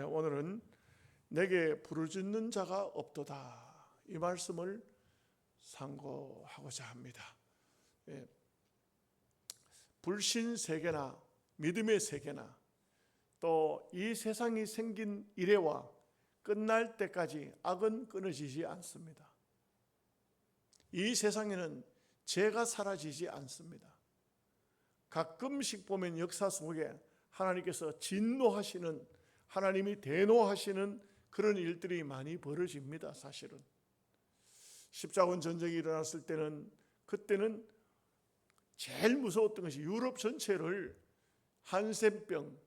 오늘은 내게 부르짖는 자가 없도다, 이 말씀을 상고하고자 합니다. 불신 세계나 믿음의 세계나 또 이 세상이 생긴 이래와 끝날 때까지 악은 끊어지지 않습니다. 이 세상에는 죄가 사라지지 않습니다. 가끔씩 보면 역사 속에 하나님께서 진노하시는, 하나님이 대노하시는 그런 일들이 많이 벌어집니다. 사실은 십자군 전쟁이 일어났을 때는, 그때는 제일 무서웠던 것이 유럽 전체를 한센병,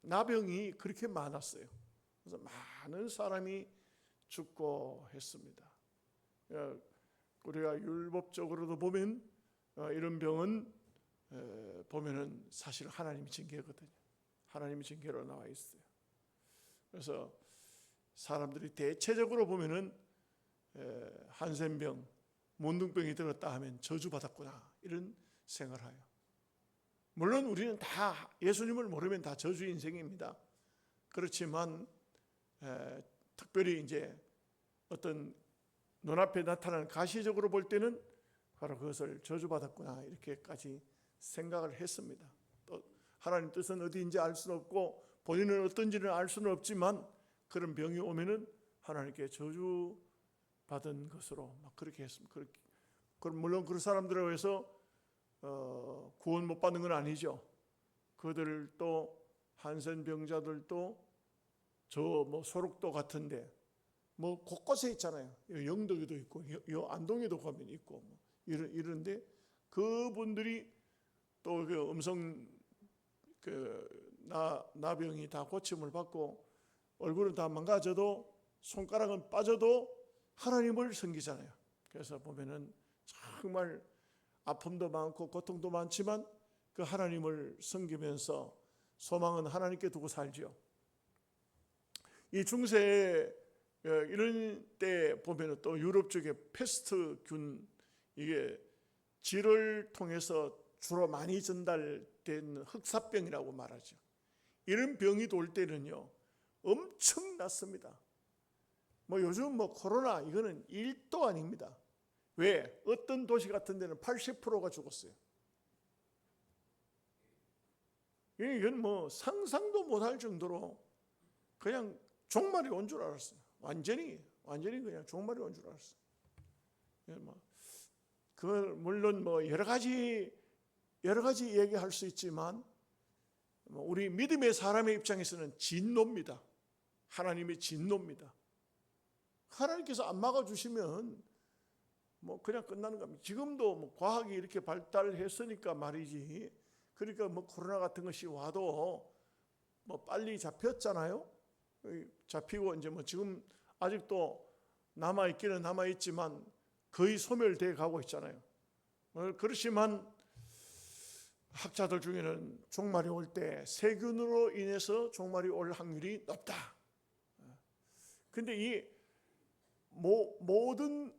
나병이 그렇게 많았어요. 그래서 많은 사람이 죽고 했습니다. 우리가 율법적으로도 보면 이런 병은 보면은 사실 하나님이 징계거든요. 하나님이 징계로 나와 있어요. 그래서 사람들이 대체적으로 보면은 한센병, 문둥병이 들었다 하면 저주받았구나, 이런 생각을 해요. 물론 우리는 다 예수님을 모르면 다 저주 인생입니다. 그렇지만 특별히 이제 어떤 눈앞에 나타나는 가시적으로 볼 때는 바로 그것을 저주받았구나, 이렇게까지 생각을 했습니다. 또 하나님 뜻은 어디인지 알 수는 없고 본인은 어떤지는 알 수는 없지만 그런 병이 오면은 하나님께 저주받은 것으로 막 그렇게 했습니다. 물론 그 사람들에 의해서 구원 못 받는 건 아니죠. 그들도 한센병자들도 저 뭐 소록도 같은데 뭐 곳곳에 있잖아요. 영덕에도 있고 안동에도 가면 있고 뭐 이런데 그분들이 또 그 음성 나병이 다 고침을 받고 얼굴은 다 망가져도 손가락은 빠져도 하나님을 섬기잖아요. 그래서 보면은 정말 아픔도 많고 고통도 많지만 그 하나님을 섬기면서 소망은 하나님께 두고 살죠. 이 중세에 이런 때 보면은 또 유럽 쪽에 패스트균, 이게 쥐를 통해서 주로 많이 전달된 흑사병이라고 말하죠. 이런 병이 돌 때는요 엄청났습니다. 뭐 요즘 뭐 코로나 이거는 1도 아닙니다. 왜? 어떤 도시 같은 데는 80%가 죽었어요. 이건 뭐 상상도 못할 정도로 그냥 종말이 온 줄 알았어요. 완전히 그냥 종말이 온 줄 알았어요. 그걸 물론 뭐 여러 가지 얘기할 수 있지만 우리 믿음의 사람의 입장에서는 진노입니다. 하나님의 진노입니다. 하나님께서 안 막아주시면 뭐 그냥 끝나는 겁니다. 지금도 뭐 과학이 이렇게 발달했으니까 말이지. 그러니까 뭐 코로나 같은 것이 와도 뭐 빨리 잡혔잖아요. 잡히고 이제 뭐 지금 아직도 남아있기는 남아있지만 거의 소멸돼 가고 있잖아요. 그렇지만 학자들 중에는 종말이 올 때 세균으로 인해서 종말이 올 확률이 높다. 근데 이 모든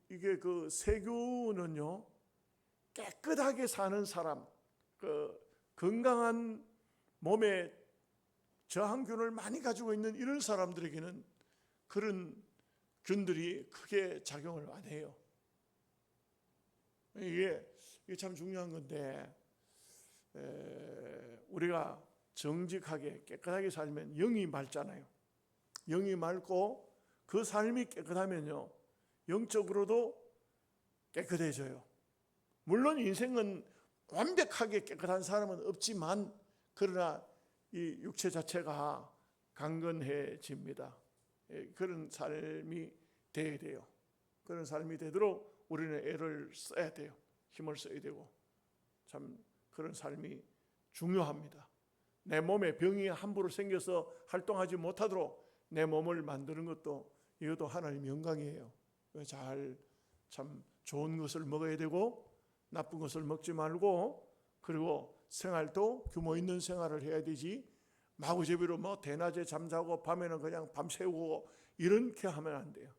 이게 그 세균은요 깨끗하게 사는 사람, 그 건강한 몸에 저항균을 많이 가지고 있는 이런 사람들에게는 그런 균들이 크게 작용을 안 해요. 이게 참 중요한 건데 우리가 정직하게 깨끗하게 살면 영이 맑잖아요. 영이 맑고 그 삶이 깨끗하면요 영적으로도 깨끗해져요. 물론 인생은 완벽하게 깨끗한 사람은 없지만 그러나 이 육체 자체가 강건해집니다. 그런 삶이 돼야 돼요. 그런 삶이 되도록 우리는 애를 써야 돼요. 힘을 써야 되고 참 그런 삶이 중요합니다. 내 몸에 병이 함부로 생겨서 활동하지 못하도록 내 몸을 만드는 것도 이것도 하나님 영광이에요. 참 좋은 것을 먹어야 되고 나쁜 것을 먹지 말고 그리고 생활도 규모 있는 생활을 해야 되지 마구잡이로 뭐 대낮에 잠자고 밤에는 그냥 밤새우고 이렇게 하면 안 돼요.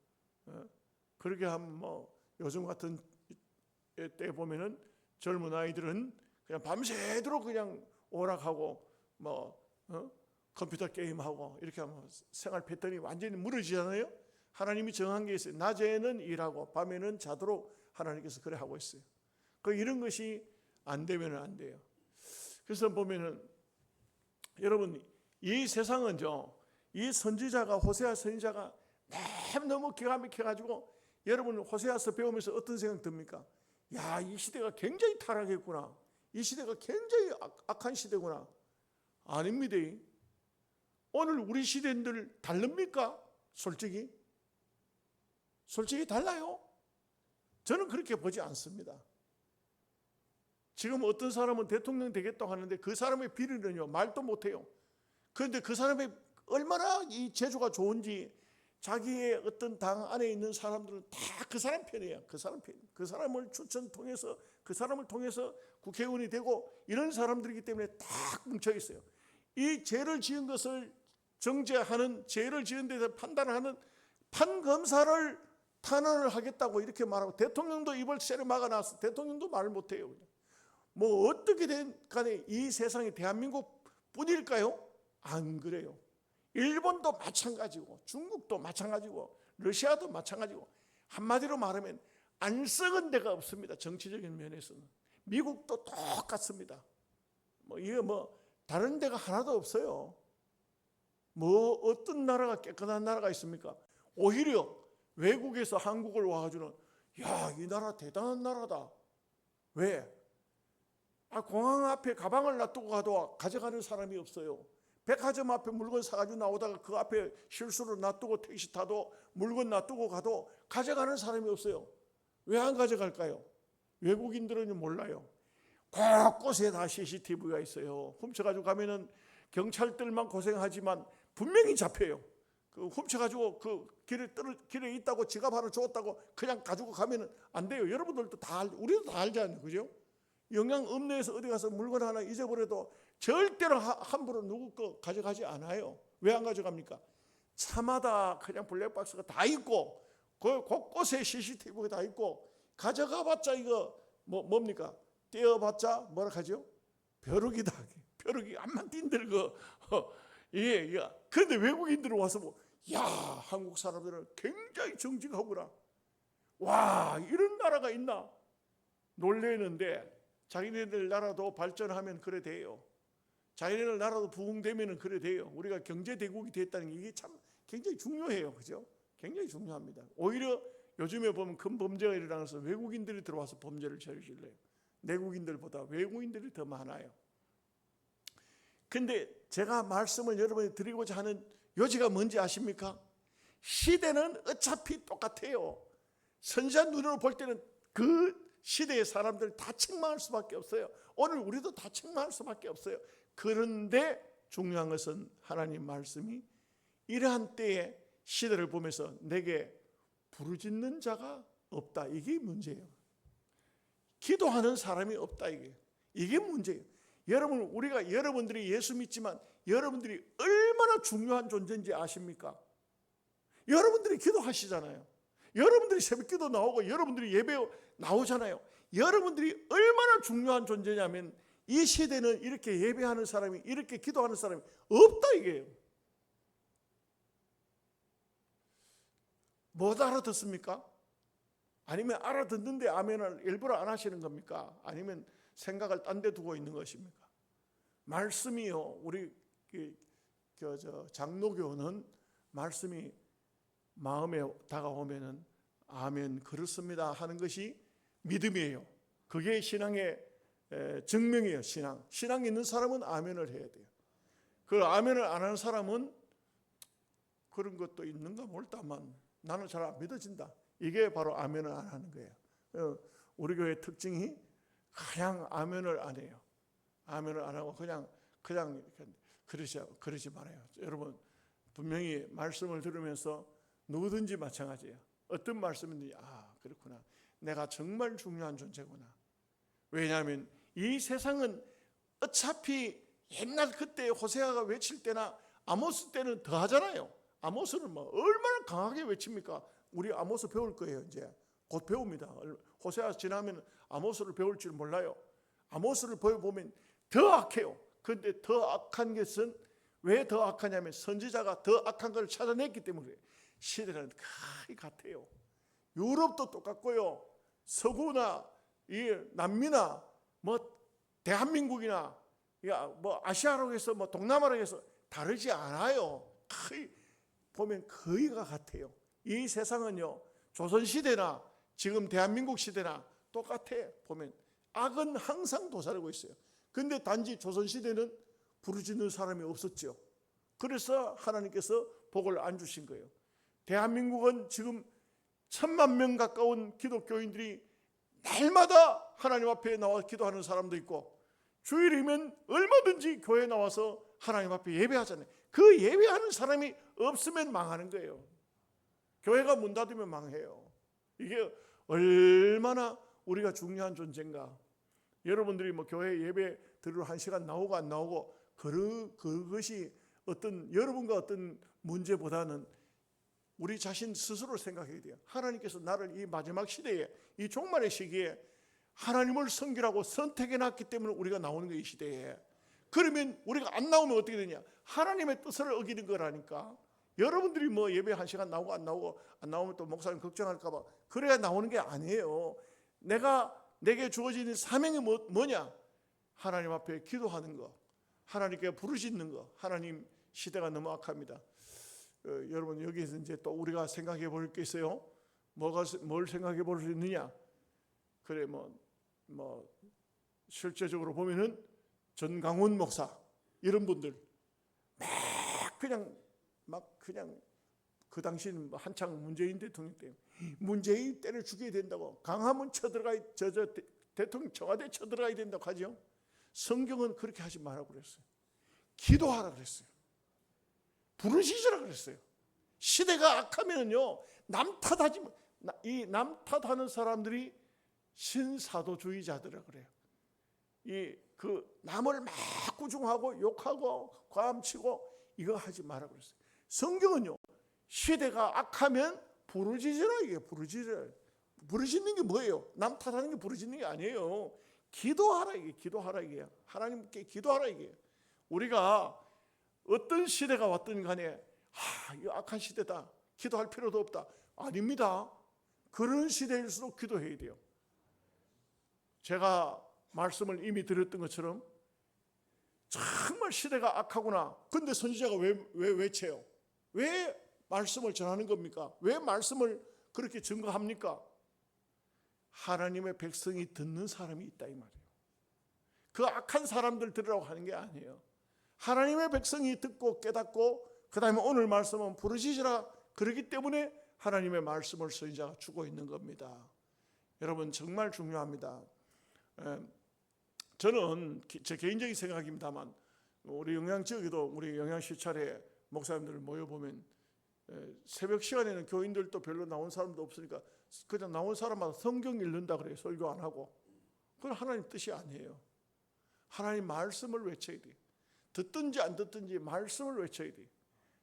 그렇게 하면 뭐 요즘 같은 때 보면은 젊은 아이들은 그냥 밤새도록 그냥 오락하고 컴퓨터 게임하고 이렇게 하면 생활 패턴이 완전히 무너지잖아요. 하나님이 정한 게 있어요. 낮에는 일하고 밤에는 자도록 하나님께서 그래 하고 있어요. 이런 것이 안 되면 안 돼요. 그래서 보면은 여러분, 이 세상은요, 이 선지자가, 호세아 선지자가 너무 기가 막혀가지고, 여러분 호세아서 배우면서 어떤 생각 듭니까? 야, 이 시대가 굉장히 타락했구나. 이 시대가 굉장히 악한 시대구나. 아닙니다. 오늘 우리 시대들 다릅니까? 솔직히 달라요? 저는 그렇게 보지 않습니다. 지금 어떤 사람은 대통령 되겠다고 하는데 그 사람의 비리는요, 말도 못해요. 그런데 그 사람의 얼마나 이 재주가 좋은지 자기의 어떤 당 안에 있는 사람들은 다 그 사람 편이에요. 그 사람 편. 그 사람을 통해서 그 사람을 통해서 국회의원이 되고 이런 사람들이기 때문에 딱 뭉쳐 있어요. 이 죄를 지은 것을 정죄하는, 죄를 지은 데서 판단하는 판검사를 탄원을 하겠다고 이렇게 말하고, 대통령도 입을 세려 막아놨어. 대통령도 말을 못해요. 뭐 어떻게 된 간에 이 세상이 대한민국 뿐일까요? 안 그래요. 일본도 마찬가지고, 중국도 마찬가지고, 러시아도 마찬가지고, 한마디로 말하면 안 썩은 데가 없습니다. 정치적인 면에서는. 미국도 똑같습니다. 이게 다른 데가 하나도 없어요. 어떤 나라가 깨끗한 나라가 있습니까? 오히려 외국에서 한국을 와가지고는, 야, 이 나라 대단한 나라다. 왜? 공항 앞에 가방을 놔두고 가도 가져가는 사람이 없어요. 백화점 앞에 물건 사가지고 나오다가 그 앞에 실수로 놔두고 택시 타도 물건 놔두고 가도 가져가는 사람이 없어요. 왜 안 가져갈까요? 외국인들은 몰라요. 곳곳에 다 CCTV가 있어요. 훔쳐가지고 가면은 경찰들만 고생하지만 분명히 잡혀요. 훔쳐가지고 길에 있다고 지갑 하나 주었다고 그냥 가지고 가면은 안 돼요. 여러분들도 우리도 다 알잖아요. 그죠? 영양읍내에서 어디 가서 물건 하나 잊어버려도 절대로 함부로 누구 거 가져가지 않아요. 왜 안 가져갑니까? 차마다 그냥 블랙박스가 다 있고, 곳곳에 CCTV가 다 있고, 가져가봤자 이거 뭡니까? 떼어봤자 뭐라 하죠? 벼룩이다. 벼룩이 암만 띵들고. 그런데 외국인들은 와서 야, 한국 사람들은 굉장히 정직하구나. 와, 이런 나라가 있나? 놀래는데, 자기네들 나라도 발전하면 그래 돼요. 자기네들 나라도 부흥되면 그래 돼요. 우리가 경제대국이 됐다는 게 이게 참 굉장히 중요해요. 그죠? 굉장히 중요합니다. 오히려 요즘에 보면 큰 범죄가 일어나서 외국인들이 들어와서 범죄를 저지르래요. 내국인들보다 외국인들이 더 많아요. 근데 제가 말씀을 여러분에 드리고자 하는 요지가 뭔지 아십니까? 시대는 어차피 똑같아요. 선지자 눈으로 볼 때는 그 시대의 사람들 다 책망할 수밖에 없어요. 오늘 우리도 다 책망할 수밖에 없어요. 그런데 중요한 것은 하나님 말씀이 이러한 때에 시대를 보면서 내게 부르짖는 자가 없다. 이게 문제예요. 기도하는 사람이 없다. 이게 문제예요. 여러분들이 예수 믿지만 여러분들이 얼마나 중요한 존재인지 아십니까? 여러분들이 기도하시잖아요. 여러분들이 새벽기도 나오고 여러분들이 예배 나오잖아요. 여러분들이 얼마나 중요한 존재냐면 이 시대는 이렇게 예배하는 사람이, 이렇게 기도하는 사람이 없다 이게요. 못 알아듣습니까? 아니면 알아듣는데 아멘을 일부러 안 하시는 겁니까? 아니면 생각을 딴 데 두고 있는 것입니까? 말씀이요, 우리 장로교는 말씀이 마음에 다가오면은 아멘 그렇습니다 하는 것이 믿음이에요. 그게 신앙의 증명이에요. 신앙 있는 사람은 아멘을 해야 돼요. 그 아멘을 안 하는 사람은 그런 것도 있는가 몰다만 나는 잘 안 믿어진다. 이게 바로 아멘을 안 하는 거예요. 우리 교회 특징이 그냥 아멘을 안 해요. 아멘을 안 하고 그냥 그러지 말아요. 여러분 분명히 말씀을 들으면서 누구든지 마찬가지예요. 어떤 말씀인지 그렇구나. 내가 정말 중요한 존재구나. 왜냐하면 이 세상은 어차피 옛날 그때 호세아가 외칠 때나 아모스 때는 더 하잖아요. 아모스는 얼마나 강하게 외칩니까? 우리 아모스 배울 거예요. 이제 곧 배웁니다. 호세아 지나면 아모스를 배울 줄 몰라요. 아모스를 보면 더 악해요. 그런데 더 악한 것은 왜 더 악하냐면 선지자가 더 악한 걸 찾아냈기 때문에 그래요. 시대는 거의 같아요. 유럽도 똑같고요. 서구나 이 남미나 뭐 대한민국이나 뭐 아시아로 해서 뭐 동남아로 해서 다르지 않아요. 거의 보면 거의가 같아요. 이 세상은요, 조선시대나 지금 대한민국 시대나 똑같아. 보면 악은 항상 도사리고 있어요. 근데 단지 조선시대는 부르짖는 사람이 없었죠. 그래서 하나님께서 복을 안 주신 거예요. 대한민국은 지금 1,000만 명 가까운 기독교인들이 날마다 하나님 앞에 나와 기도하는 사람도 있고, 주일이면 얼마든지 교회에 나와서 하나님 앞에 예배하잖아요. 그 예배하는 사람이 없으면 망하는 거예요. 교회가 문 닫으면 망해요. 이게 얼마나 우리가 중요한 존재인가. 여러분들이 뭐 교회 예배 들으러 1시간 나오고 안 나오고 그것이 어떤 여러분과 어떤 문제보다는 우리 자신 스스로 생각해야 돼요. 하나님께서 나를 이 마지막 시대에, 이 종말의 시기에 하나님을 섬기라고 선택해놨기 때문에 우리가 나오는 거예요. 이 시대에. 그러면 우리가 안 나오면 어떻게 되냐? 하나님의 뜻을 어기는 거라니까. 여러분들이 뭐 예배 1시간 나오고 안 나오면 또 목사님 걱정할까 봐 그래야 나오는 게 아니에요. 내게 주어지는 사명이 뭐냐? 하나님 앞에 기도하는 거, 하나님께 부르짖는 거. 하나님, 시대가 너무 악합니다. 여러분, 여기에서 이제 또 우리가 생각해 볼 게 있어요. 뭘 생각해 볼 수 있느냐? 그래, 뭐 실제적으로 보면은 전강훈 목사 이런 분들 그냥 그 당시는 한창 문재인 대통령 때 문재인 때를 죽여야 된다고, 강하면 대통령 청와대 쳐들어가야 된다고 하죠. 성경은 그렇게 하지 말라고 그랬어요. 기도하라 그랬어요. 부르짖으라 그랬어요. 시대가 악하면요, 남 탓하는 사람들이 신사도주의자들이라 그래요. 남을 막 꾸중하고 욕하고 과음치고 이거 하지 마라 그랬어요. 성경은요, 시대가 악하면 부르짖으라. 이게 부르짖는 게 뭐예요? 남 탓하는 게 부르짖는 게 아니에요. 기도하라. 이게 기도하라. 이게 하나님께 기도하라. 이게 우리가 어떤 시대가 왔든 간에 이거 악한 시대다, 기도할 필요도 없다, 아닙니다. 그런 시대일수록 기도해야 돼요. 제가 말씀을 이미 드렸던 것처럼 정말 시대가 악하구나. 근데 선지자가 왜 외쳐요? 왜 말씀을 전하는 겁니까? 왜 말씀을 그렇게 증거합니까? 하나님의 백성이 듣는 사람이 있다 이 말이에요. 그 악한 사람들 들으라고 하는 게 아니에요. 하나님의 백성이 듣고 깨닫고 그 다음에 오늘 말씀은 부르짖으라 그러기 때문에 하나님의 말씀을 선지자가 주고 있는 겁니다. 여러분, 정말 중요합니다. 저는 제 개인적인 생각입니다만, 우리 영양지역에도 우리 영양시찰에 목사님들을 모여보면 새벽 시간에는 교인들도 별로 나온 사람도 없으니까 그냥 나온 사람마다 성경 읽는다 그래요. 설교 안 하고. 그건 하나님 뜻이 아니에요. 하나님 말씀을 외쳐야 돼. 듣든지 안 듣든지 말씀을 외쳐야 돼.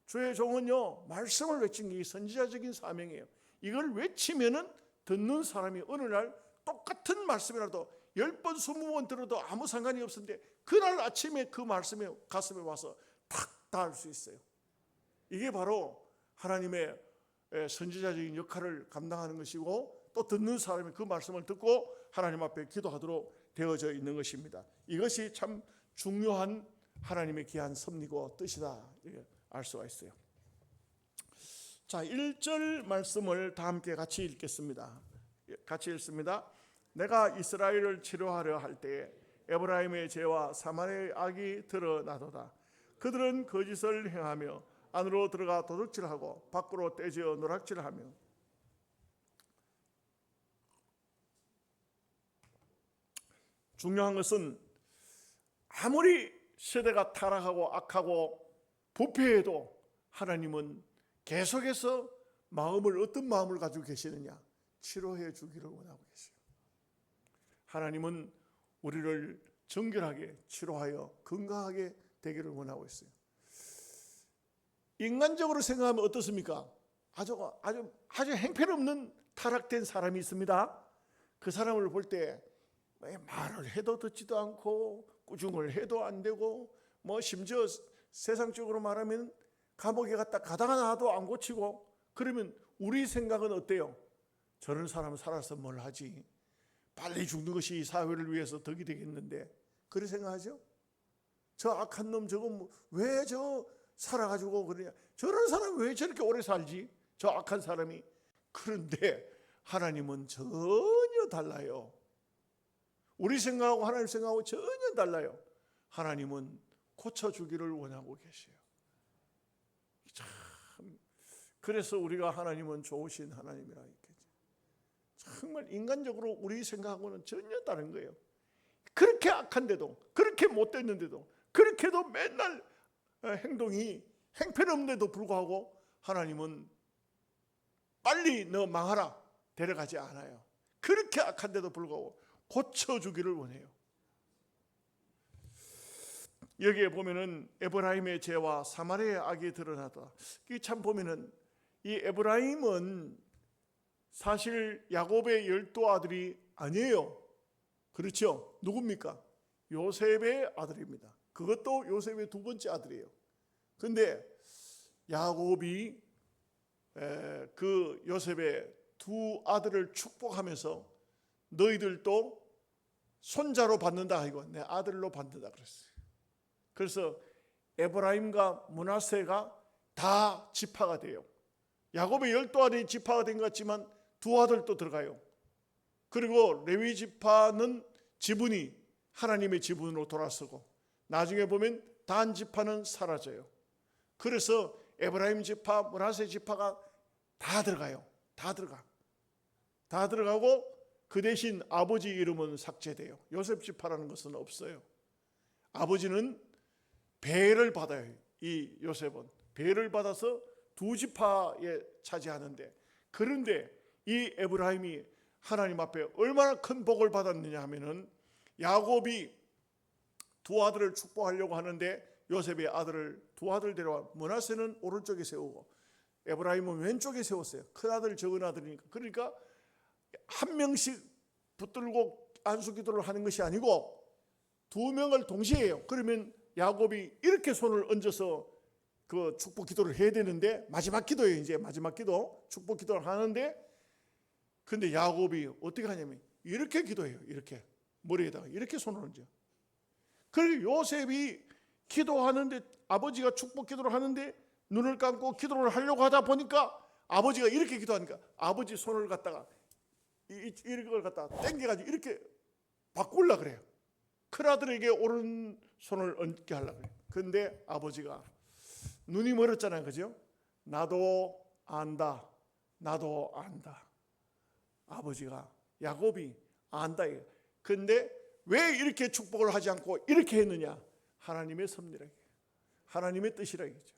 주의 종은요, 말씀을 외치는 게 선지자적인 사명이에요. 이걸 외치면은 듣는 사람이 어느 날 똑같은 말씀이라도 10번 20번 들어도 아무 상관이 없는데 그날 아침에 그 말씀이 가슴에 와서 탁 닿을 수 있어요. 이게 바로 하나님의 선지자적인 역할을 감당하는 것이고, 또 듣는 사람이 그 말씀을 듣고 하나님 앞에 기도하도록 되어져 있는 것입니다. 이것이 참 중요한 하나님의 귀한 섭리고 뜻이다, 알 수가 있어요. 자, 1절 말씀을 다 함께 같이 읽겠습니다. 같이 읽습니다. 내가 이스라엘을 치료하려 할 때에 에브라임의 죄와 사마리아의 악이 드러나도다. 그들은 거짓을 행하며 안으로 들어가 도둑질하고 밖으로 떼지어 노략질하며. 중요한 것은 아무리 세대가 타락하고 악하고 부패해도 하나님은 계속해서 어떤 마음을 가지고 계시느냐? 치료해 주기를 원하고 계세요. 하나님은 우리를 정결하게 치료하여 건강하게 되기를 원하고 있어요. 인간적으로 생각하면 어떻습니까? 아주 행편없는 타락된 사람이 있습니다. 그 사람을 볼 때 말을 해도 듣지도 않고 꾸중을 해도 안 되고 뭐 심지어 세상적으로 말하면 감옥에 갔다 가다가 나도 안 고치고, 그러면 우리 생각은 어때요? 저런 사람 살아서 뭘 하지? 빨리 죽는 것이 사회를 위해서 덕이 되겠는데, 그렇게 생각하죠? 저 악한 놈 저거 왜 저 살아가지고 그러냐? 저런 사람 왜 저렇게 오래 살지? 저 악한 사람이. 그런데 하나님은 전혀 달라요. 우리 생각하고 하나님 생각하고 전혀 달라요. 하나님은 고쳐주기를 원하고 계세요. 참, 그래서 우리가 하나님은 좋으신 하나님이라 했겠죠. 정말 인간적으로 우리 생각하고는 전혀 다른 거예요. 그렇게 악한데도, 그렇게 못됐는데도, 그렇게도 맨날 행동이 행편없는데도 불구하고 하나님은 빨리 너 망하라 데려가지 않아요. 그렇게 악한데도 불구하고 고쳐주기를 원해요. 여기에 보면은 에브라임의 죄와 사마리아의 악이 드러나다. 이 참 보면은 이 에브라임은 사실 야곱의 12아들이 아니에요. 그렇죠? 누굽니까? 요셉의 아들입니다. 그것도 요셉의 두 번째 아들이에요. 근데 야곱이 그 요셉의 두 아들을 축복하면서 너희들도 손자로 받는다 하고 내 아들로 받는다 그랬어요. 그래서 에브라임과 므낫세가 다 지파가 돼요. 야곱의 12아들이 지파가 된 것 같지만 두 아들도 들어가요. 그리고 레위 지파는 지분이 하나님의 지분으로 돌아서고, 나중에 보면 단 지파는 사라져요. 그래서 에브라임 지파, 므낫세 지파가 다 들어가요. 다 들어가고 그 대신 아버지 이름은 삭제돼요. 요셉 지파라는 것은 없어요. 아버지는 배를 받아요. 이 요셉은 배를 받아서 두 지파에 차지하는데, 그런데 이 에브라임이 하나님 앞에 얼마나 큰 복을 받았느냐 하면은, 야곱이 두 아들을 축복하려고 하는데 요셉의 아들을 두 아들 데려와 므낫세는 오른쪽에 세우고 에브라임은 왼쪽에 세웠어요. 큰 아들 적은 아들이니까. 그러니까 한 명씩 붙들고 안수기도를 하는 것이 아니고 두 명을 동시에 해요. 그러면 야곱이 이렇게 손을 얹어서 그 축복 기도를 해야 되는데, 마지막 기도예요. 이제 마지막 기도, 축복 기도를 하는데, 근데 야곱이 어떻게 하냐면 이렇게 기도해요. 이렇게 머리에다가 이렇게 손을 얹어요. 그리고 요셉이 기도하는데, 아버지가 축복 기도를 하는데 눈을 감고 기도를 하려고 하다 보니까 아버지가 이렇게 기도하니까 아버지 손을 갖다가 이걸 갖다가 당겨가지고 이렇게 바꾸려고 그래요. 큰아들에게 오른손을 얹게 하려고 그래요. 그런데 아버지가 눈이 멀었잖아요. 그죠? 나도 안다. 나도 안다. 아버지가, 야곱이 안다. 그런데 왜 이렇게 축복을 하지 않고 이렇게 했느냐? 하나님의 섭리라고, 하나님의 뜻이라겠죠.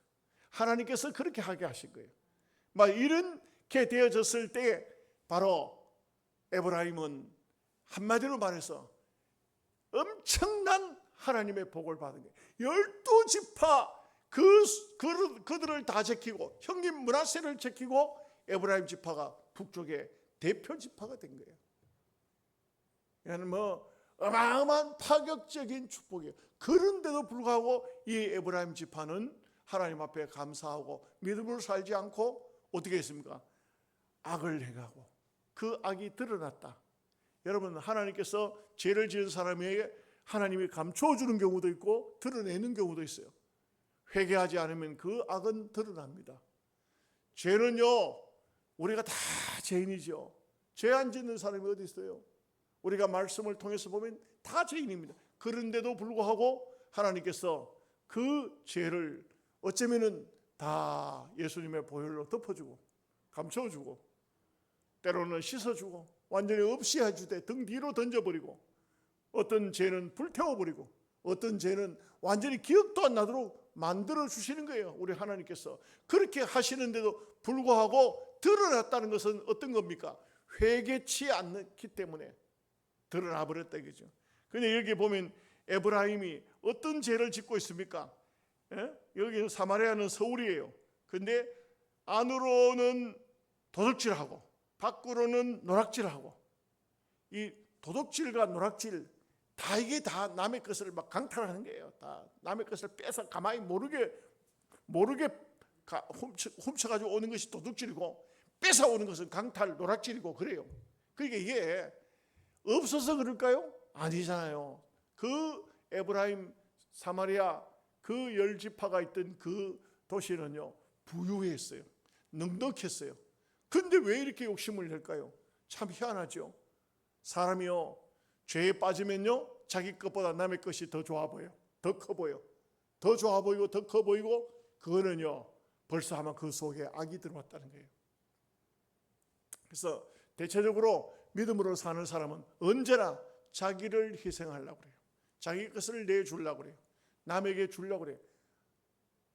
하나님께서 그렇게 하게 하신 거예요. 막 이렇게 되어졌을 때 바로 에브라임은 한마디로 말해서 엄청난 하나님의 복을 받은 거예요. 12지파 그들을 다 지키고 형님 므낫세를 지키고 에브라임 지파가 북쪽의 대표 지파가 된 거예요. 이거는 뭐 어마어마한 파격적인 축복이에요. 그런데도 불구하고 이 에브라임 지파는 하나님 앞에 감사하고 믿음으로 살지 않고 어떻게 했습니까? 악을 행하고 그 악이 드러났다. 여러분, 하나님께서 죄를 지은 사람에게 하나님이 감추어 주는 경우도 있고 드러내는 경우도 있어요. 회개하지 않으면 그 악은 드러납니다. 죄는요, 우리가 다 죄인이죠. 죄 안 짓는 사람이 어디 있어요? 우리가 말씀을 통해서 보면 다 죄인입니다. 그런데도 불구하고 하나님께서 그 죄를 어쩌면은 다 예수님의 보혈로 덮어주고 감춰주고 때로는 씻어주고 완전히 없이 해주되 등 뒤로 던져버리고, 어떤 죄는 불태워버리고 어떤 죄는 완전히 기억도 안 나도록 만들어 주시는 거예요. 우리 하나님께서 그렇게 하시는데도 불구하고 드러났다는 것은 어떤 겁니까? 회개치 않기 때문에 드러나 버렸다 이거죠. 근데 여기 보면 에브라임이 어떤 죄를 짓고 있습니까? 여기 사마리아는 서울이에요. 근데 안으로는 도둑질하고 밖으로는 노락질하고, 이 도둑질과 노락질 다 이게 다 남의 것을 막 강탈하는 거예요. 다 남의 것을 빼서 가만히 모르게 훔쳐가지고 오는 것이 도둑질이고, 뺏어오는 것은 강탈, 노략질이고 그래요. 그러니까 이게 없어서 그럴까요? 아니잖아요. 그 에브라임 사마리아 그 열 지파가 있던 그 도시는요, 부유했어요. 넉넉했어요. 근데 왜 이렇게 욕심을 낼까요? 참 희한하죠. 사람이요, 죄에 빠지면요, 자기 것보다 남의 것이 더 좋아 보여, 더 커 보여, 더 좋아 보이고 더 커 보이고, 그거는요 벌써 아마 그 속에 악이 들어왔다는 거예요. 그래서 대체적으로 믿음으로 사는 사람은 언제나 자기를 희생하려고 그래요. 자기 것을 내주려고 그래요. 남에게 주려고 그래요.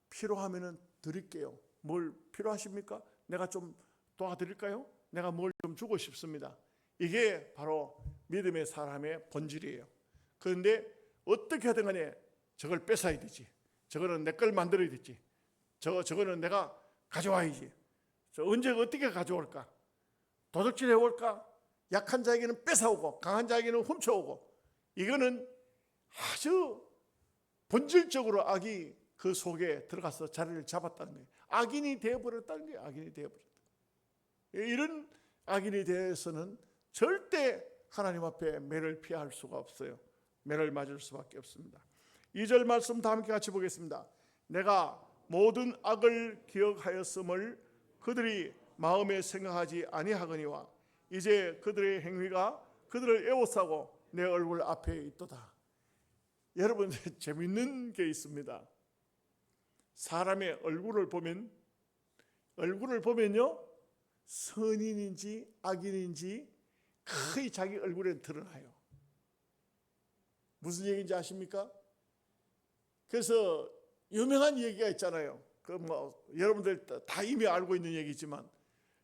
필요하면 드릴게요. 뭘 필요하십니까? 내가 좀 도와드릴까요? 내가 뭘 좀 주고 싶습니다. 이게 바로 믿음의 사람의 본질이에요. 그런데 어떻게 하든 간에 저걸 뺏어야 되지, 저거는 내 걸 만들어야 되지, 저거는 내가 가져와야지, 저 언제 어떻게 가져올까, 도둑질 해올까, 약한 자에게는 뺏어오고 강한 자에게는 훔쳐오고, 이거는 아주 본질적으로 악이 그 속에 들어가서 자리를 잡았다는 거예요. 악인이 되어버렸다는 거예요. 악인이 되어버렸다. 이런 악인이 되어서는 절대 하나님 앞에 매를 피할 수가 없어요. 매를 맞을 수밖에 없습니다. 2절 말씀 다 함께 같이 보겠습니다. 내가 모든 악을 기억하였음을 그들이 마음에 생각하지 아니하거니와 이제 그들의 행위가 그들을 애워싸고 내 얼굴 앞에 있도다. 여러분, 재밌는 게 있습니다. 사람의 얼굴을 보면요, 선인인지 악인인지 거의 자기 얼굴에 드러나요. 무슨 얘기인지 아십니까? 그래서 유명한 얘기가 있잖아요. 여러분들 다 이미 알고 있는 얘기지만,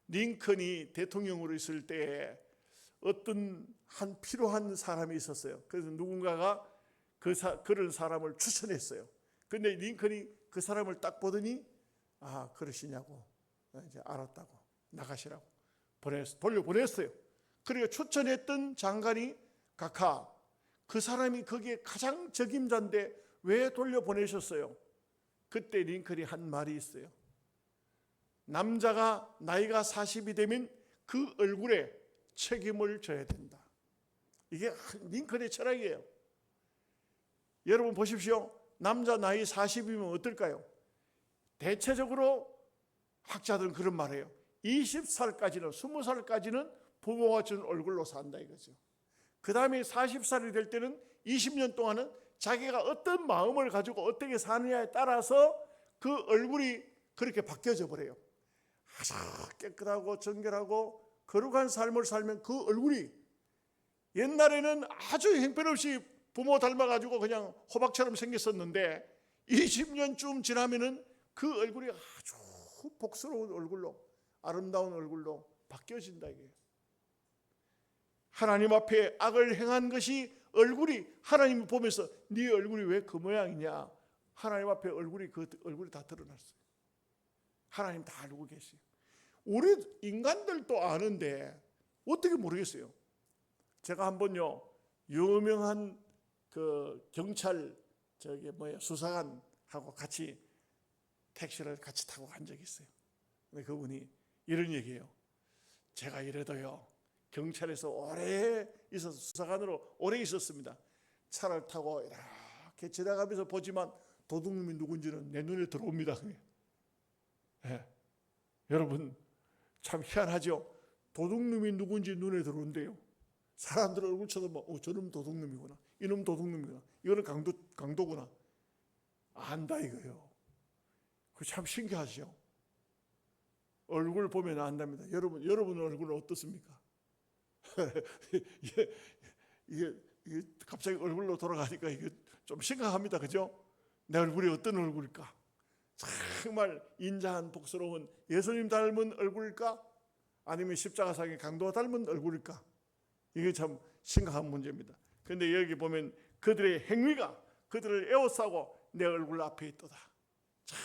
링컨이 대통령으로 있을 때에 어떤 한 필요한 사람이 있었어요. 그래서 누군가가 그런 사람을 추천했어요. 근데 링컨이 그 사람을 딱 보더니, 아, 그러시냐고, 이제 알았다고, 나가시라고 돌려보냈어요. 그리고 추천했던 장관이 각하, 그 사람이 거기에 가장 적임자인데 왜 돌려보내셨어요? 그때 링컨이 한 말이 있어요. 남자가 나이가 40이 되면 그 얼굴에 책임을 져야 된다. 이게 링컨의 철학이에요. 여러분 보십시오. 남자 나이 40이면 어떨까요? 대체적으로 학자들은 그런 말해요. 20살까지는, 20살까지는 부모가 준 얼굴로 산다 이거죠. 그 다음에 40살이 될 때는 20년 동안은 자기가 어떤 마음을 가지고 어떻게 사느냐에 따라서 그 얼굴이 그렇게 바뀌어져 버려요. 아주 깨끗하고 정결하고 거룩한 삶을 살면 그 얼굴이, 옛날에는 아주 형편없이 부모 닮아가지고 그냥 호박처럼 생겼었는데 20년쯤 지나면은 그 얼굴이 아주 복스러운 얼굴로, 아름다운 얼굴로 바뀌어진다 이게. 하나님 앞에 악을 행한 것이 얼굴이, 하나님이 보면서 네 얼굴이 왜 그 모양이냐, 하나님 앞에 그 얼굴이 다 드러났어요. 하나님 다 알고 계세요. 우리 인간들도 아는데 어떻게 모르겠어요. 제가 한번요, 유명한 그 경찰 수사관하고 같이 택시를 같이 타고 간 적이 있어요. 근데 그분이 이런 얘기해요. 제가 이래도요, 경찰에서 오래 있어서, 수사관으로 오래 있었습니다. 차를 타고 이렇게 지나가면서 보지만 도둑놈이 누군지는 내 눈에 들어옵니다. 네. 여러분 참 희한하죠. 도둑놈이 누군지 눈에 들어온대요. 사람들 얼굴 쳐다보면 저놈 도둑놈이구나, 이놈 도둑놈이구나, 이거는 강도구나, 안다 이거예요. 그 참 신기하죠. 얼굴 보면 안답니다. 여러분 얼굴은 어떻습니까? 이게 갑자기 얼굴로 돌아가니까 이게 좀 심각합니다. 그죠? 내 얼굴이 어떤 얼굴일까? 정말 인자한 복스러운 예수님 닮은 얼굴일까? 아니면 십자가상의 강도와 닮은 얼굴일까? 이게 참 심각한 문제입니다. 그런데 여기 보면 그들의 행위가 그들을 에워싸고 내 얼굴 앞에 있도다. 참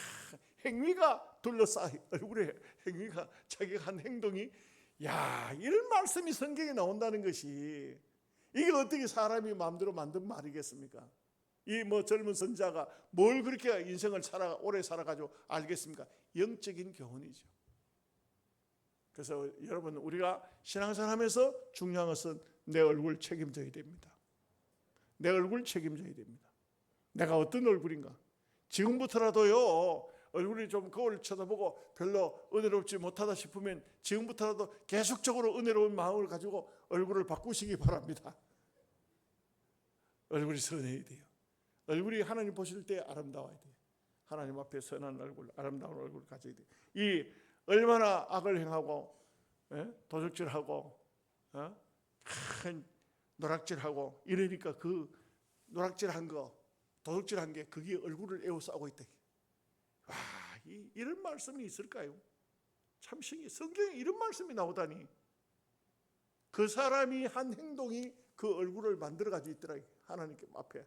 행위가 둘러싸, 얼굴에 행위가, 자기가 한 행동이, 이런 말씀이 성경에 나온다는 것이, 이게 어떻게 사람이 마음대로 만든 말이겠습니까? 이 뭐 젊은 선자가 뭘 그렇게 인생을 오래 살아가지고 알겠습니까? 영적인 교훈이죠. 그래서 여러분, 우리가 신앙생활하면서 중요한 것은 내 얼굴 책임져야 됩니다. 내 얼굴 책임져야 됩니다. 내가 어떤 얼굴인가? 지금부터라도요, 얼굴이 좀 거울 쳐다보고 별로 은혜롭지 못하다 싶으면 지금부터라도 계속적으로 은혜로운 마음을 가지고 얼굴을 바꾸시기 바랍니다. 얼굴이 선해야 돼요. 얼굴이 하나님 보실 때 아름다워야 돼요. 하나님 앞에 선한 얼굴, 아름다운 얼굴을 가져야 돼요. 이 얼마나 악을 행하고 도적질하고 큰 노락질하고 이러니까 그 노락질한 거, 도둑질한 게 그게 얼굴을 에워싸고 있다. 와, 이런 말씀이 있을까요? 참 신기해. 성경에 이런 말씀이 나오다니. 그 사람이 한 행동이 그 얼굴을 만들어가지고 있더라. 하나님 앞에.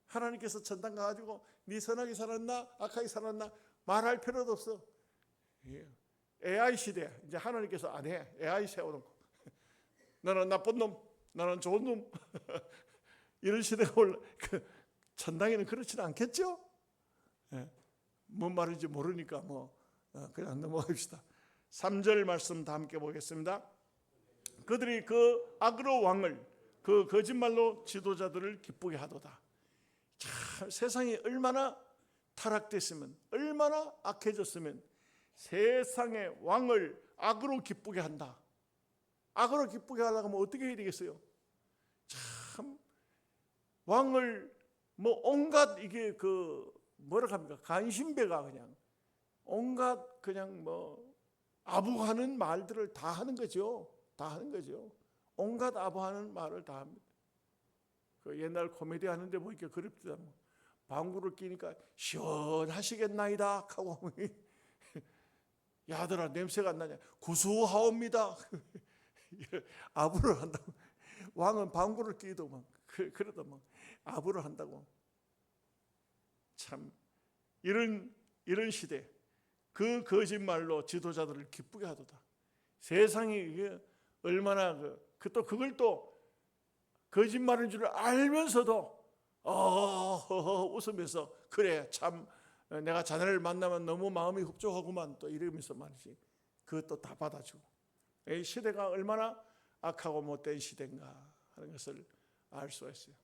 하나님께서 천당 가가지고 네 선하게 살았나 악하게 살았나 말할 필요도 없어. AI 시대. 이제 하나님께서 안 해. AI 세워놓고 너는 나쁜 놈, 나는 좋은 놈. 이런 시대가 천당에는 그렇지는 않겠죠? 뭔 말인지 모르니까 그냥 넘어갑시다. 3절 말씀 다 함께 보겠습니다. 그들이 그 아그로 왕을 그 거짓말로 지도자들을 기쁘게 하도다. 참, 세상이 얼마나 타락됐으면, 얼마나 악해졌으면 세상의 왕을 악으로 기쁘게 한다. 악으로 기쁘게 하려고 하면 어떻게 해야 되겠어요? 참, 왕을 온갖 이게 뭐라 합니까? 간신배가 그냥 온갖 그냥 아부하는 말들을 다 하는 거죠. 다 하는 거죠. 온갖 아부하는 말을 다 합니다. 그 옛날 코미디 하는데 이렇게 그립다. 방구를 끼니까 시원하시겠나이다 하고 야들아 냄새가 안 나냐? 구수하옵니다. 아부를 한다고. 왕은 방구를 끼도 그러다 아부를 한다고. 참 이런 시대, 그 거짓말로 지도자들을 기쁘게 하도다. 세상이 이게 얼마나 또 그걸 또 거짓말인 줄 알면서도 웃으면서 그래 참 내가 자네를 만나면 너무 마음이 흡족하구만 또 이러면서 말이지. 그것도 다 받아주고. 이 시대가 얼마나 악하고 못된 시대인가 하는 것을 알 수가 있어요.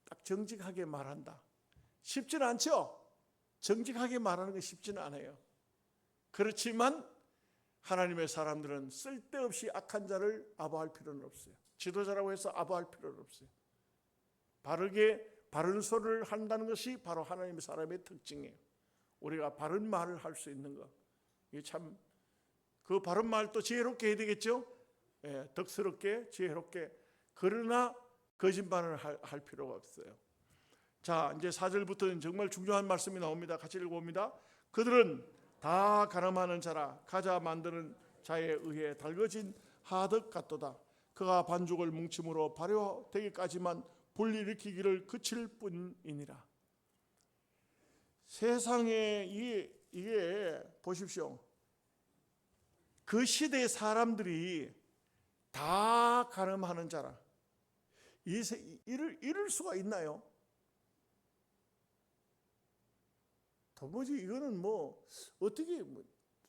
딱 정직하게 말한다. 쉽지는 않죠. 정직하게 말하는 게 쉽지는 않아요. 그렇지만 하나님의 사람들은 쓸데없이 악한 자를 아부할 필요는 없어요. 지도자라고 해서 아부할 필요는 없어요. 바른 소리를 한다는 것이 바로 하나님의 사람의 특징이에요. 우리가 바른 말을 할 수 있는 것. 이게 참 그 바른 말도 지혜롭게 해야 되겠죠. 덕스럽게 지혜롭게. 그러나 거짓말을 할 필요가 없어요. 자, 이제 4절부터는 정말 중요한 말씀이 나옵니다. 같이 읽어봅니다. 그들은 다 가늠하는 자라 가자 만드는 자에 의해 달궈진 하덕 같도다. 그가 반죽을 뭉침으로 발효되기까지만 불일으키기를 그칠 뿐이니라. 세상에 이게 보십시오. 그 시대의 사람들이 다 가늠하는 자라. 이럴 수가 있나요? 도무지 이거는 어떻게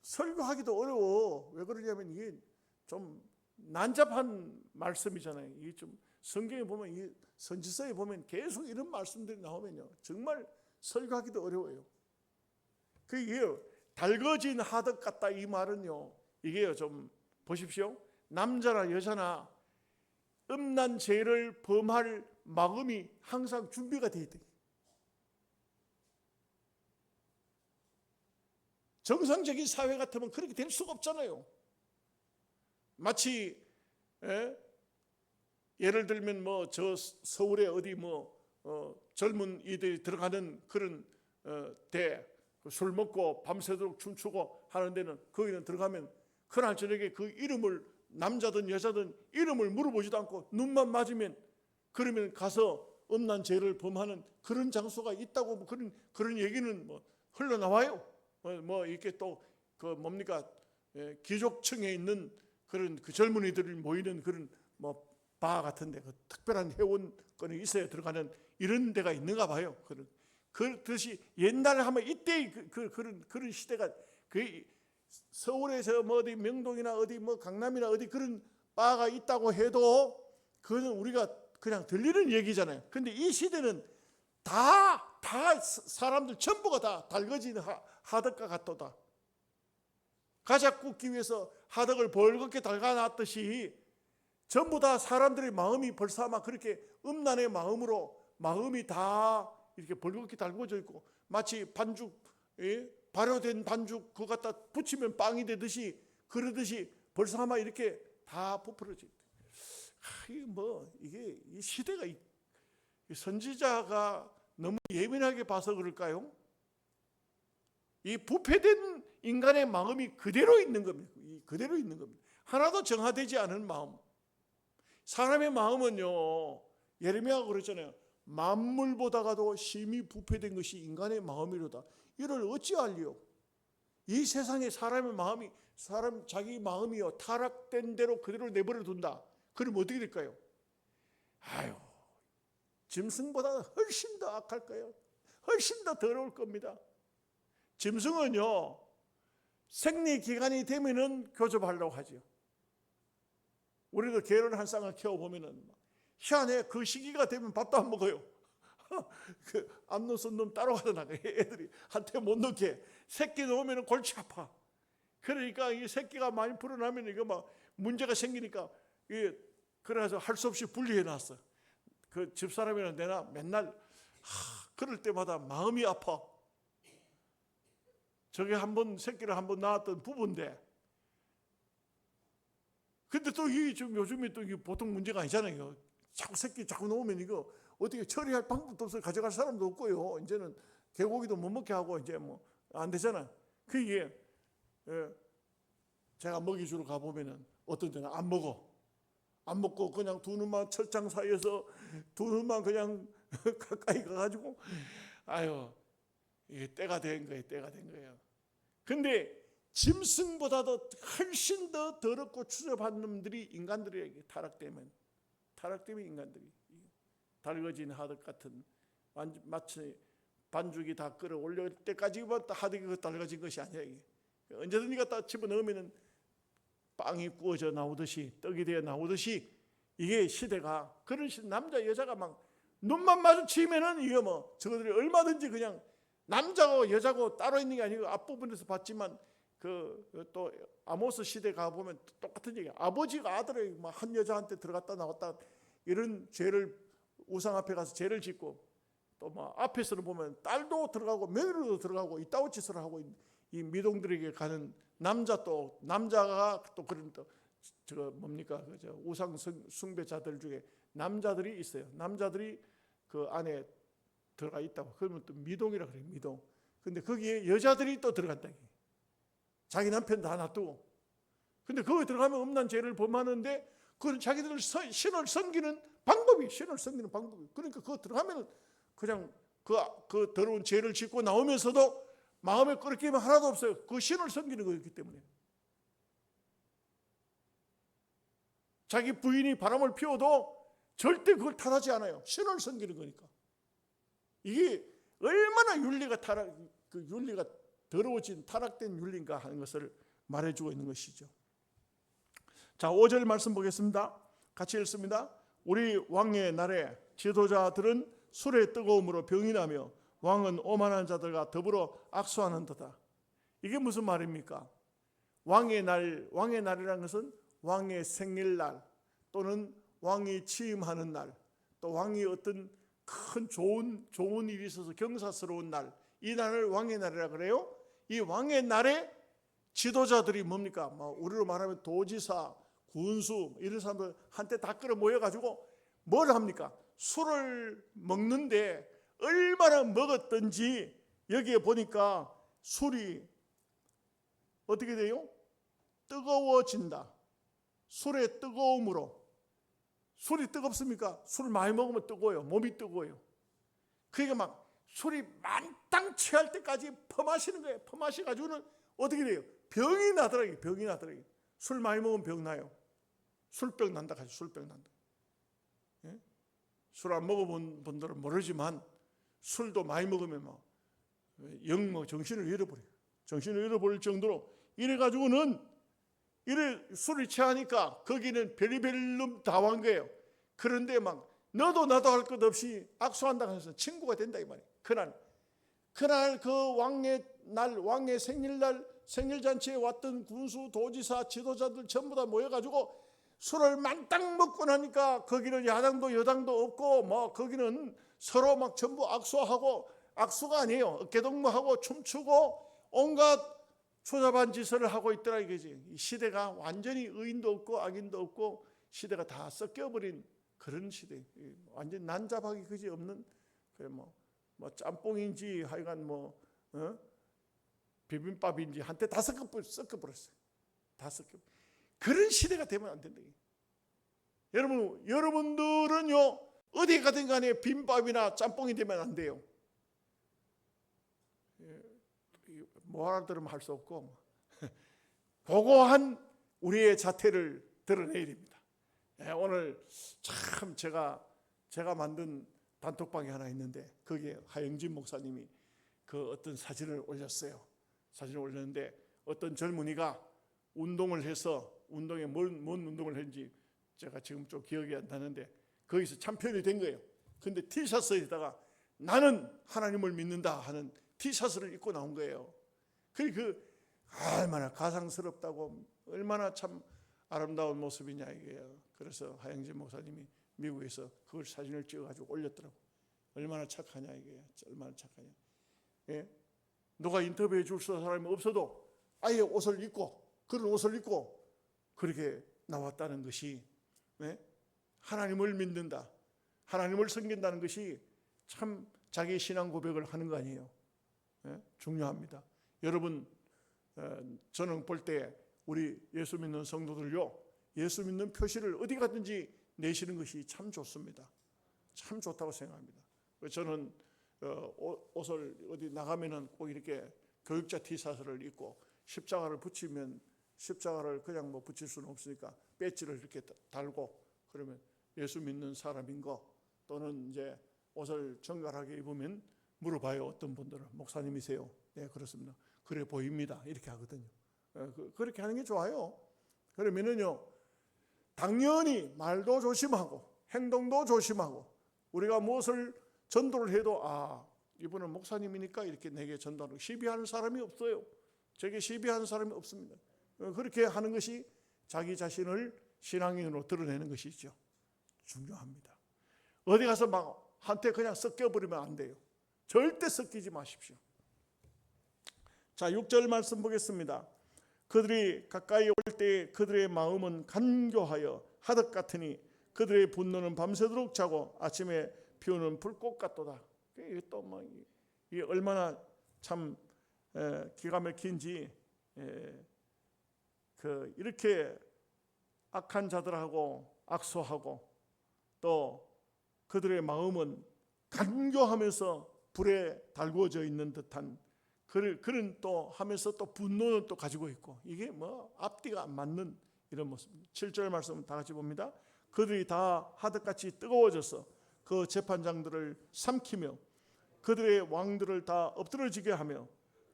설교하기도 어려워. 왜 그러냐면 이게 좀 난잡한 말씀이잖아요. 이게 좀 성경에 보면 이 선지서에 보면 계속 이런 말씀들이 나오면요 정말 설교하기도 어려워요. 그게 달궈진 하덕 같다 이 말은요 이게요 좀 보십시오. 남자나 여자나 음란 죄를 범할 마음이 항상 준비가 되어 있다. 정상적인 사회 같으면 그렇게 될 수가 없잖아요. 마치 예를 들면 저 서울에 어디 젊은 이들이 들어가는 그런 술 먹고 밤새도록 춤추고 하는 데는 거기는 들어가면 그날 저녁에 그 이름을 남자든 여자든 이름을 물어보지도 않고 눈만 맞으면 그러면 가서 음란 죄를 범하는 그런 장소가 있다고 그런 얘기는 흘러나와요. 이렇게 또 뭡니까 귀족층에 있는 그런 그 젊은이들이 모이는 그런 바 같은데 그 특별한 회원권이 있어야 들어가는 이런 데가 있는가 봐요. 그렇듯이 옛날에 하면 이때 그런 시대가 그 서울에서 뭐 어디 명동이나 어디 뭐 강남이나 어디 그런 바가 있다고 해도 그거는 우리가 그냥 들리는 얘기잖아요. 근데 이 시대는 다 사람들 전부가 다 달궈진 하덕과 같도다. 가작 굽기 위해서 하덕을 벌겋게 달가놨듯이 전부 다 사람들의 마음이 벌써 아마 그렇게 음란의 마음으로 마음이 다 이렇게 벌겋게 달궈져 있고 마치 반죽, 발효된 반죽 그거 갖다 붙이면 빵이 되듯이 그러듯이 벌써 아마 이렇게 다 부풀어져 있다. 이게 이 시대가 선지자가 너무 예민하게 봐서 그럴까요? 이 부패된 인간의 마음이 그대로 있는 겁니다. 그대로 있는 겁니다. 하나도 정화되지 않은 마음. 사람의 마음은요, 예레미야가 그랬잖아요. 만물보다가도 심히 부패된 것이 인간의 마음이로다. 이를 어찌할리요? 이 세상에 사람의 마음이 자기 마음이요 타락된 대로 그대로 내버려 둔다. 그럼 어떻게 될까요? 짐승보다 훨씬 더 악할 거예요. 훨씬 더 더러울 겁니다. 짐승은요 생리 기간이 되면은 교접하려고 하죠. 우리도 개를 한 쌍을 키워보면은 희한해. 그 시기가 되면 밥도 안 먹어요. 그 암놈 손놈 따로 가다 나가. 애들이 한테 못 넣게 새끼 넣으면 골치 아파. 그러니까 이 새끼가 많이 불어나면 이거 막 문제가 생기니까 그래서 할 수 없이 분리해 놨어. 그 집사람이랑 내나 맨날 그럴 때마다 마음이 아파. 저게 새끼를 한 번 낳았던 부부인데, 근데 또 요즘에 또 이게 보통 문제가 아니잖아요. 자꾸 새끼 자꾸 놓으면 이거 어떻게 처리할 방법도 없어요. 가져갈 사람도 없고요. 이제는 개고기도 못 먹게 하고 이제 뭐 안 되잖아. 그게 제가 먹이 주러 가 보면은 어떤 데는 안 먹고 그냥 두 눈만 철장 사이에서 두 눈만 그냥 가까이 가가지고 이게 때가 된 거예요. 근데 짐승보다도 훨씬 더 더럽고 추접한 놈들이 인간들에게 타락되면 인간들이 달궈진 하덕 같은 마치 반죽이 다 끓어올릴 때까지만 하덕이 달궈진 것이 아니야. 이게 언제든지 갖다 집어넣으면 빵이 구워져 나오듯이 떡이 되어 나오듯이 이게 시대가 그런 남자 여자가 막 눈만 마주치면은 이거 뭐 저들이 얼마든지 그냥 남자고 여자고 따로 있는 게 아니고 앞부분에서 봤지만 또 아모스 시대 가 보면 똑같은 얘기야. 아버지가 아들을 한 여자한테 들어갔다 나왔다 이런 죄를 우상 앞에 가서 죄를 짓고 또 막 앞에서는 보면 딸도 들어가고 며느리도 들어가고 이따위 짓을 하고 이 미동들에게 가는 남자가 또 그런 저거 뭡니까 우상 숭배자들 중에 남자들이 있어요. 남자들이 그 안에 들어가 있다고. 그러면 또 미동이라 그래요. 미동. 근데 거기에 여자들이 또 들어간다. 자기 남편 다 놔두고. 근데 거기 들어가면 엄난 죄를 범하는데 그건 자기들 신을 섬기는 방법이. 그러니까 그거 들어가면 그냥 그 더러운 죄를 짓고 나오면서도 마음에 끄러김이 하나도 없어요. 그 신을 섬기는 거였기 때문에. 자기 부인이 바람을 피워도 절대 그걸 탓하지 않아요. 신을 섬기는 거니까. 이게 얼마나 윤리가 더러워진 타락된 윤리인가 하는 것을 말해주고 있는 것이죠. 자, 5절 말씀 보겠습니다. 같이 읽습니다. 우리 왕의 날에 지도자들은 술의 뜨거움으로 병이 나며 왕은 오만한 자들과 더불어 악수하는도다. 이게 무슨 말입니까? 왕의 날이라는 것은 왕의 생일날 또는 왕이 취임하는 날, 또 왕이 어떤 큰 좋은 일이 있어서 경사스러운 날, 이 날을 왕의 날이라 그래요. 이 왕의 날에 지도자들이 뭡니까? 우리로 말하면 도지사, 군수 이런 사람들 한테 다 끌어 모여가지고 뭘 합니까? 술을 먹는데 얼마나 먹었던지 여기에 보니까 술이 어떻게 돼요? 뜨거워진다. 술의 뜨거움으로. 술이 뜨겁습니까? 술 많이 먹으면 뜨거워요. 몸이 뜨거워요. 그러니까 막 술이 만땅 취할 때까지 퍼마시는 거예요. 퍼마셔가지고는 어떻게 돼요? 병이 나더라고요. 술 많이 먹으면 병 나요. 술병 난다. 술병 난다. 술 안 먹어본 분들은 모르지만 술도 많이 먹으면 정신을 잃어버려요. 정신을 잃어버릴 정도로 이래가지고는 술이 취하니까 거기는 별의별 놈 다 왕 거예요. 그런데 막 너도 나도 할 것 없이 악수한다고 해서 친구가 된다 이 말이에요. 그날 그 왕의 생일날 생일잔치에 왔던 군수, 도지사, 지도자들 전부 다 모여가지고 술을 만땅 먹고 나니까 거기는 야당도 여당도 없고 거기는 서로 막 전부 악수하고, 악수가 아니에요, 어깨동무하고 춤추고 온갖 초잡한 짓을 하고 있더라 이거지. 이 시대가 완전히 의인도 없고 악인도 없고 시대가 다 섞여버린 그런 시대. 완전 난잡하기 그지 없는, 짬뽕인지 하여간 비빔밥인지 한때 다 섞어버렸어요. 다 섞여. 그런 시대가 되면 안 된다. 여러분들은요 어디 가든 간에 비빔밥이나 짬뽕이 되면 안 돼요. 뭐 알아들으면 할 수 없고 고고한 우리의 자태를 드러내야 됩니다. 오늘 참 제가 만든 단톡방이 하나 있는데 거기에 하영진 목사님이 그 어떤 사진을 올렸어요. 사진을 올렸는데 어떤 젊은이가 운동을 해서, 운동에 뭔 운동을 했는지 제가 지금 좀 기억이 안 나는데 거기서 참편이 된 거예요. 근데 티셔츠에다가 나는 하나님을 믿는다 하는 티셔츠를 입고 나온 거예요. 얼마나 가상스럽다고, 얼마나 참 아름다운 모습이냐 이게요. 그래서 하영진 목사님이 미국에서 그걸 사진을 찍어가지고 올렸더라고. 얼마나 착하냐 이게, 얼마나 착하냐. 예? 누가 인터뷰해 줄 사람이 없어도 아예 옷을 입고, 그런 옷을 입고 그렇게 나왔다는 것이, 하나님을 믿는다, 하나님을 섬긴다는 것이 참 자기 신앙 고백을 하는 거 아니에요. 중요합니다. 여러분, 저는 볼 때 우리 예수 믿는 성도들요, 예수 믿는 표시를 어디 가든지 내시는 것이 참 좋습니다. 참 좋다고 생각합니다. 저는 옷을 어디 나가면은 꼭 이렇게 교육자 티셔츠를 입고, 십자가를 붙이면 십자가를 그냥 붙일 수는 없으니까 배지를 이렇게 달고, 그러면 예수 믿는 사람인 거, 또는 이제 옷을 정갈하게 입으면 물어봐요. 어떤 분들은 목사님이세요? 네, 그렇습니다. 그래 보입니다. 이렇게 하거든요. 그렇게 하는 게 좋아요. 그러면은요, 당연히 말도 조심하고 행동도 조심하고, 우리가 무엇을 전도를 해도 이분은 목사님이니까 이렇게 내게 전도하는, 시비하는 사람이 없어요. 저게 시비하는 사람이 없습니다. 그렇게 하는 것이 자기 자신을 신앙인으로 드러내는 것이죠. 중요합니다. 어디 가서 막 한테 그냥 섞여버리면 안 돼요. 절대 섞이지 마십시오. 자, 6절 말씀 보겠습니다. 그들이 가까이 올 때 그들의 마음은 간교하여 하덕 같으니 그들의 분노는 밤새도록 자고 아침에 피우는 불꽃 같도다. 이게 또 이게 얼마나 참 기가 막힌지, 이렇게 악한 자들하고 악수하고, 또 그들의 마음은 간교하면서 불에 달구어져 있는 듯한 그런 또 하면서 또 분노는 또 가지고 있고, 이게 앞뒤가 안 맞는 이런 모습입니다. 7절 말씀 다 같이 봅니다. 그들이 다 하듯같이 뜨거워져서 그 재판장들을 삼키며 그들의 왕들을 다 엎드러지게 하며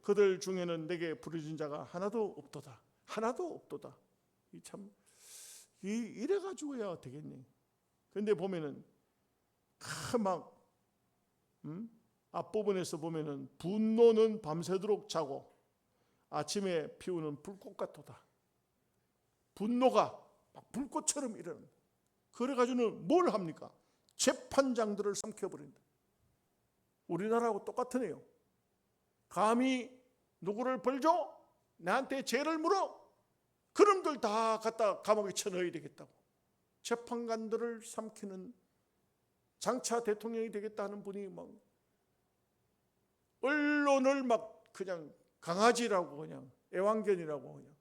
그들 중에는 내게 부르짖은 자가 하나도 없도다. 하나도 없도다. 이래가지고야 되겠니? 근데 보면은 앞부분에서 보면은 분노는 밤새도록 자고 아침에 피우는 불꽃 같도다. 분노가 막 불꽃처럼 일어납니다. 그래가지고는 뭘 합니까? 재판장들을 삼켜버린다. 우리나라하고 똑같은 애요. 감히 누구를 벌줘? 나한테 죄를 물어? 그놈들 다 갖다 감옥에 쳐넣어야 되겠다고. 재판관들을 삼키는, 장차 대통령이 되겠다 하는 분이 막 언론을 막 그냥 강아지라고, 그냥 애완견이라고, 그냥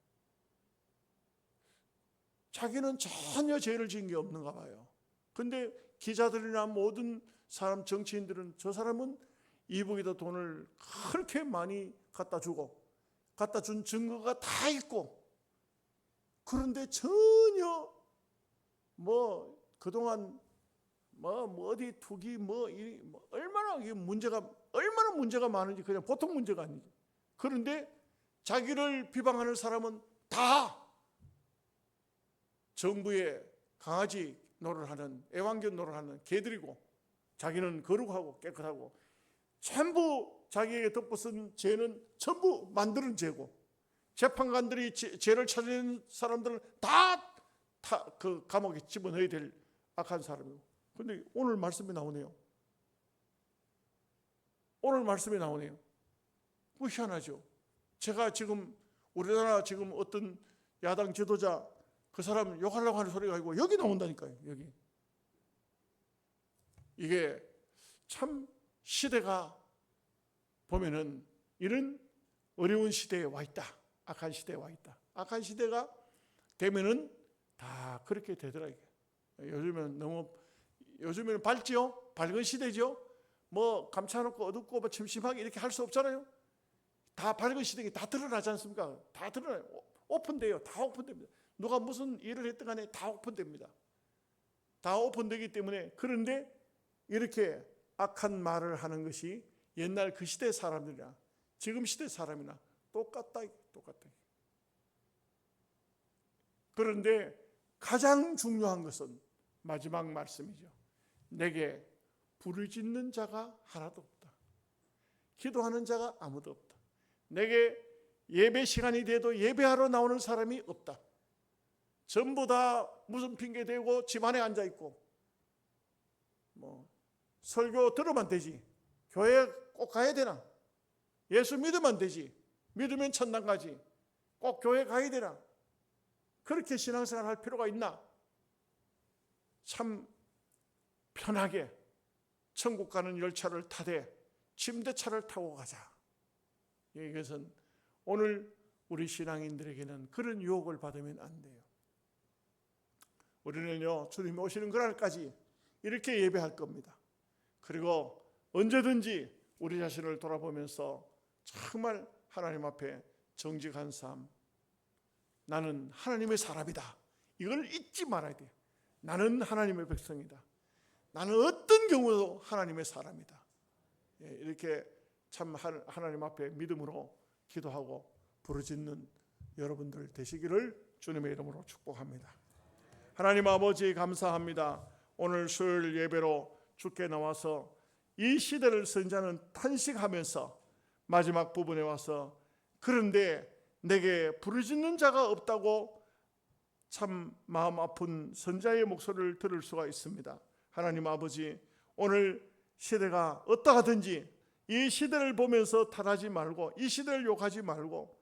자기는 전혀 죄를 지은 게 없는가 봐요. 근데 기자들이나 모든 사람, 정치인들은 저 사람은 이북에다 돈을 그렇게 많이 갖다 주고 갖다 준 증거가 다 있고, 그런데 전혀 그동안 뭐 어디 투기 뭐 얼마나 이게 얼마나 문제가 많은지 그냥 보통 문제가 아니죠. 그런데 자기를 비방하는 사람은 다 정부의 강아지 노릇을 하는, 애완견 노릇을 하는 개들이고, 자기는 거룩하고 깨끗하고, 전부 자기에게 덮어쓴 죄는 전부 만드는 죄고, 재판관들이 죄를 찾는 사람들은 다 그 감옥에 집어넣어야 될 악한 사람이고. 그런데 오늘 말씀이 나오네요. 오늘 말씀이 나오네요. 그거 희한하죠. 제가 지금 우리나라 지금 어떤 야당 지도자 그 사람 욕하려고 하는 소리가 아니고 여기 나온다니까요. 여기. 이게 참 시대가 보면은 이런 어려운 시대에 와 있다. 악한 시대에 와 있다. 악한 시대가 되면은 다 그렇게 되더라고요. 요즘에는 밝죠? 밝은 시대죠? 뭐 감춰놓고 어둡고 뭐 침침하게 이렇게 할 수 없잖아요. 다 밝은 시대에 다 드러나지 않습니까? 다 드러나요. 오픈돼요. 다 오픈됩니다. 누가 무슨 일을 했든 간에 다 오픈됩니다. 다 오픈되기 때문에. 그런데 이렇게 악한 말을 하는 것이 옛날 그 시대 사람들이나 지금 시대 사람이나 똑같다. 그런데 가장 중요한 것은 마지막 말씀이죠. 내게 부르짖는 자가 하나도 없다. 기도하는 자가 아무도 없다. 내게 예배 시간이 돼도 예배하러 나오는 사람이 없다. 전부 다 무슨 핑계 대고 집 안에 앉아 있고, 뭐 설교 들으면 되지, 교회 꼭 가야 되나, 예수 믿으면 되지, 믿으면 천당 가지, 꼭 교회 가야 되나, 그렇게 신앙생활 할 필요가 있나? 참 편하게 천국 가는 열차를 타되 침대차를 타고 가자. 이것은 오늘 우리 신앙인들에게는 그런 유혹을 받으면 안 돼요. 우리는요, 주님이 오시는 그날까지 이렇게 예배할 겁니다. 그리고 언제든지 우리 자신을 돌아보면서 정말 하나님 앞에 정직한 삶, 나는 하나님의 사람이다, 이걸 잊지 말아야 돼요. 나는 하나님의 백성이다. 나는 어떤 경우도 하나님의 사람이다. 이렇게 참 하나님 앞에 믿음으로 기도하고 부르짖는 여러분들 되시기를 주님의 이름으로 축복합니다. 하나님 아버지 감사합니다. 오늘 수요일 예배로 주께 나와서 이 시대를 선지자는 탄식하면서 마지막 부분에 와서 그런데 내게 부르짖는 자가 없다고 참 마음 아픈 선지자의 목소리를 들을 수가 있습니다. 하나님 아버지, 오늘 시대가 어떠하든지 이 시대를 보면서 탓하지 말고, 이 시대를 욕하지 말고,